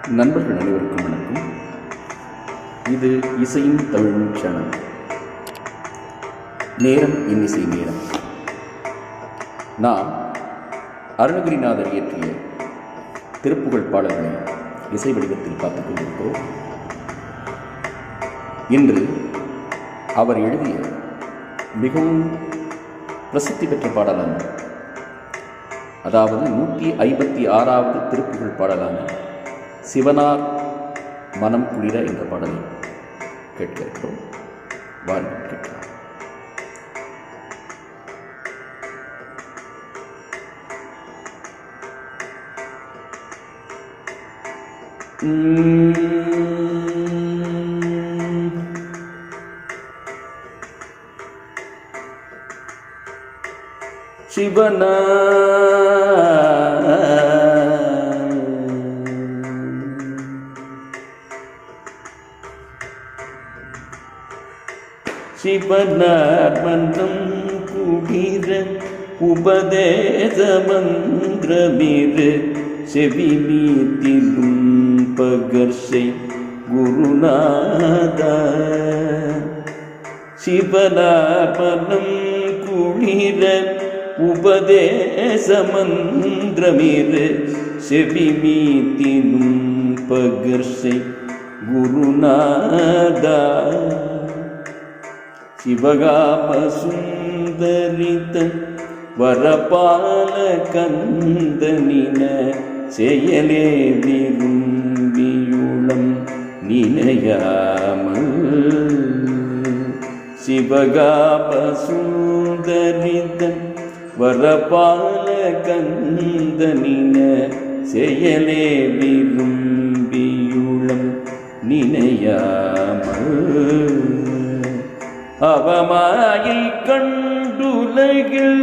நண்பர்கள் அனைவருக்கும் வணக்கம். இது இசையின் தமிழ் சேனல். நேரம் இன்னிசை நேரம். நாம் அருணகிரிநாதர் இயற்றிய திருப்புகழ் பாடல்களை இசை வடிவத்தில் பார்த்துக் கொண்டிருக்கிறோம். இன்று அவர் எழுதிய மிகவும் பிரசித்தி பெற்ற பாடலான, அதாவது 156வது திருப்புகழ் பாடலான சிவனார் மனம் குளிர என்ற பாடலை கேட்க இருக்கிறோம். வாருங்கள் கேட்கலாம். சிவனார் மன்றம் குளிர உபதேச மந்திரமிரு செவி மீத்திலும் பகர்ஷை குருநாதா. சிவனார் மன்றம் குளிர உபதேச மந்திரமிரு செவி மீத்திலும் பகர்ஷை குருநாதா. சிவகாம சுந்தரித வரபால கந்தனின செயலே விரும்பியுளம் நினையாமல். சிவகாம சுந்தரித வரபால கந்தனின செயலே விரும்பியுளம் நினையாமல். அவமாயை கண்டுலகில்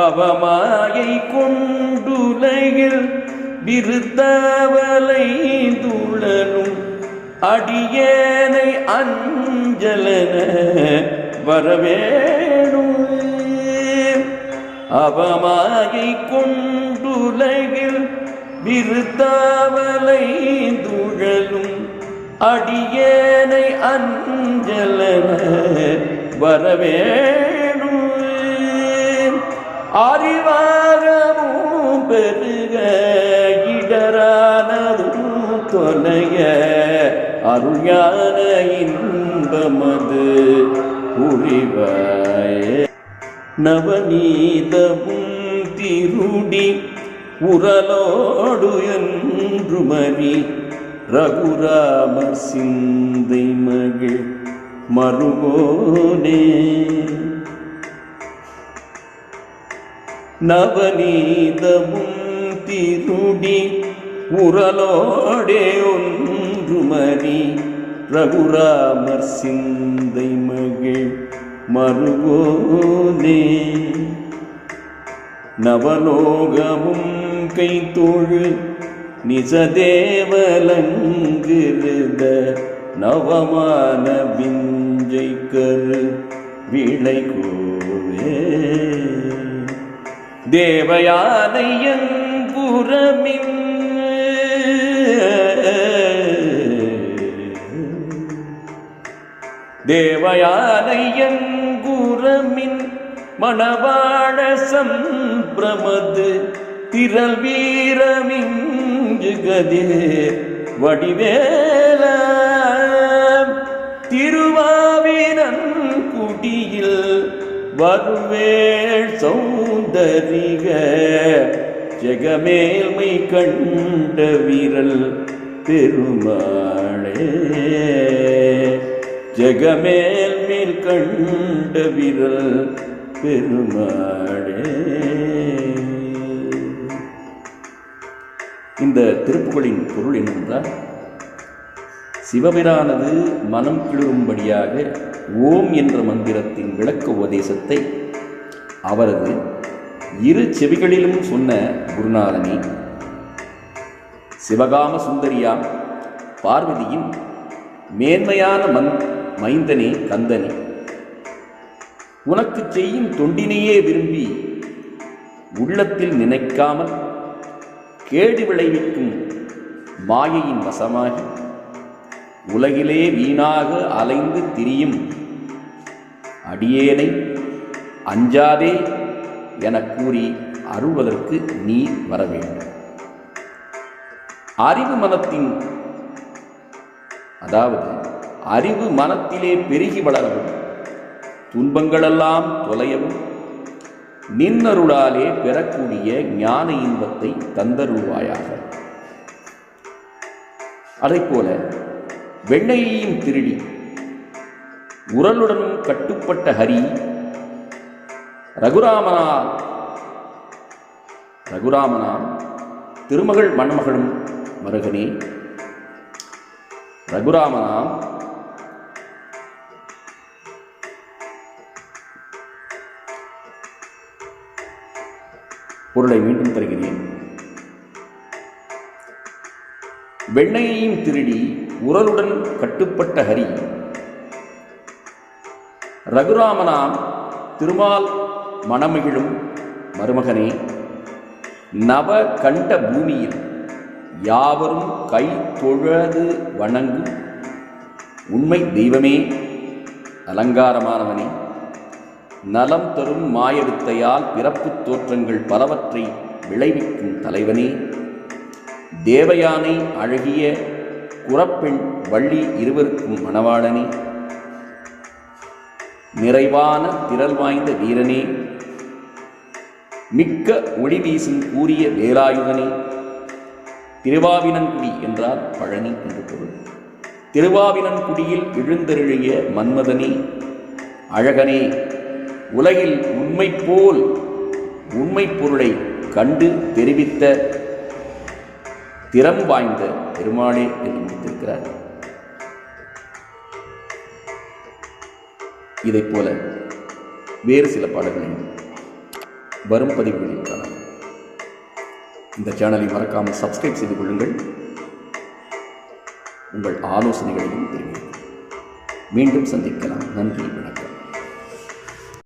அவமாயை கொண்டுலகில் விருத்தவலை துளரும் அடியேனை அஞ்சலன வரவேணும். அவமாயை கொண்டுலகில் விருத்தாவலை துழலும் அடியேனை அஞ்சலன வரவேணும். அறிவாரமும் பெருக இடரானதும் தொலைய அருஞான இன்பமது புரிவாய. நவநீதமும் திருடி உரலோடு என்று மறி ரகுராமர் சிந்தை மகிழ் மருகோனே. நவநீதமும் திருடி உரலோடே ஒன்று மறி ரகுராமர் சிந்தை மகிழ் மருகோனே. நவலோகமும் கைத்தொழு நிசதேவலங்கிருத நவமான விஞ்சை கரு விளை கோவே. தேவயானையங்குரமின் தேவயானையங்குரமின் மணவாழ சம்பிரமது திரள் வீரமிஞ்சு கதிர் வடிவேல. திருவாவினன் குடியில் வருவேள் சௌந்தரிக ஜெகமேல்மை கண்ட வீரல் பெருமாளே. ஜெகமேல்மேல் கண்ட வீரல் பெருமாளே. இந்த திருப்புகழின் பொருள் என்னவென்றால், சிவபிரானது மனம் கிளறும்படியாக ஓம் என்ற மந்திரத்தின் விளக்க உபதேசத்தை அவரது இரு செவிகளிலும் சொன்ன குருநாதனே, சிவகாம சுந்தரியாம் பார்வதியின் மேன்மையான மைந்தனே கந்தனே, உனக்கு செய்யும் தொண்டினையே விரும்பி உள்ளத்தில் நினைக்காமல் கேடு விளைவிக்கும் மாயையின் வசமாகி உலகிலே வீணாக அலைந்து திரியும் அடியேனை அஞ்சாதே எனக் கூறி அருள்வதற்கு நீ வர வேண்டும். அறிவு மனத்திலே பெருகி வளரவும் துன்பங்களெல்லாம் தொலையவும் நின்னருளாலே பெறக்கூடிய ஞான இன்பத்தை தந்தருள்வாயாக. அதைப்போல வெண்ணையையும் திருடி உரலுடன் கட்டுப்பட்ட ஹரி ரகுராமனாம் திருமகள் மணமகளும் மருகனே, ரகுராமனாம் பொருளை மீண்டும் தருகிறேன். வெண்ணையையும் திருடி உரலுடன் கட்டுப்பட்ட ஹரி ரகுராமனாம் திருமால் மணமகிழும் மருமகனே, நவ கண்ட பூமியில் யாவரும் கை தொழது வணங்கும் உண்மை தெய்வமே, அலங்காரமானவனே, நலம் தரும் மாயவித்தையால் பிறப்பு தோற்றங்கள் பலவற்றை விளைவிக்கும் தலைவனே, தேவயானை அழகிய குறப்பெண் வள்ளி இருவருக்கும் மணவாளனே, நிறைவான திரள் வாய்ந்த வீரனே, மிக்க ஒளி வீசும் கூறிய வேலாயுதனே, திருவாவினன்குடி என்றால் பழனி என்று பொருள். திருவாவினன்குடியில் எழுந்தருளிய மன்மதனே, அழகனே, உலகில் உண்மை போல் உண்மை பொருளை கண்டு தெரிவித்த திறம் வாய்ந்த பெருமாளே என்று முடித்திருக்கிறார். இதைப் போல வேறு சில பாடல்களையும் வரும் பதிவுகளில் காணலாம். இந்த சேனலை மறக்காமல் சப்ஸ்கிரைப் செய்து கொள்ளுங்கள். உங்கள் ஆலோசனைகளையும் தெரிவியுங்கள். மீண்டும் சந்திக்கலாம். நன்றி, வணக்கம்.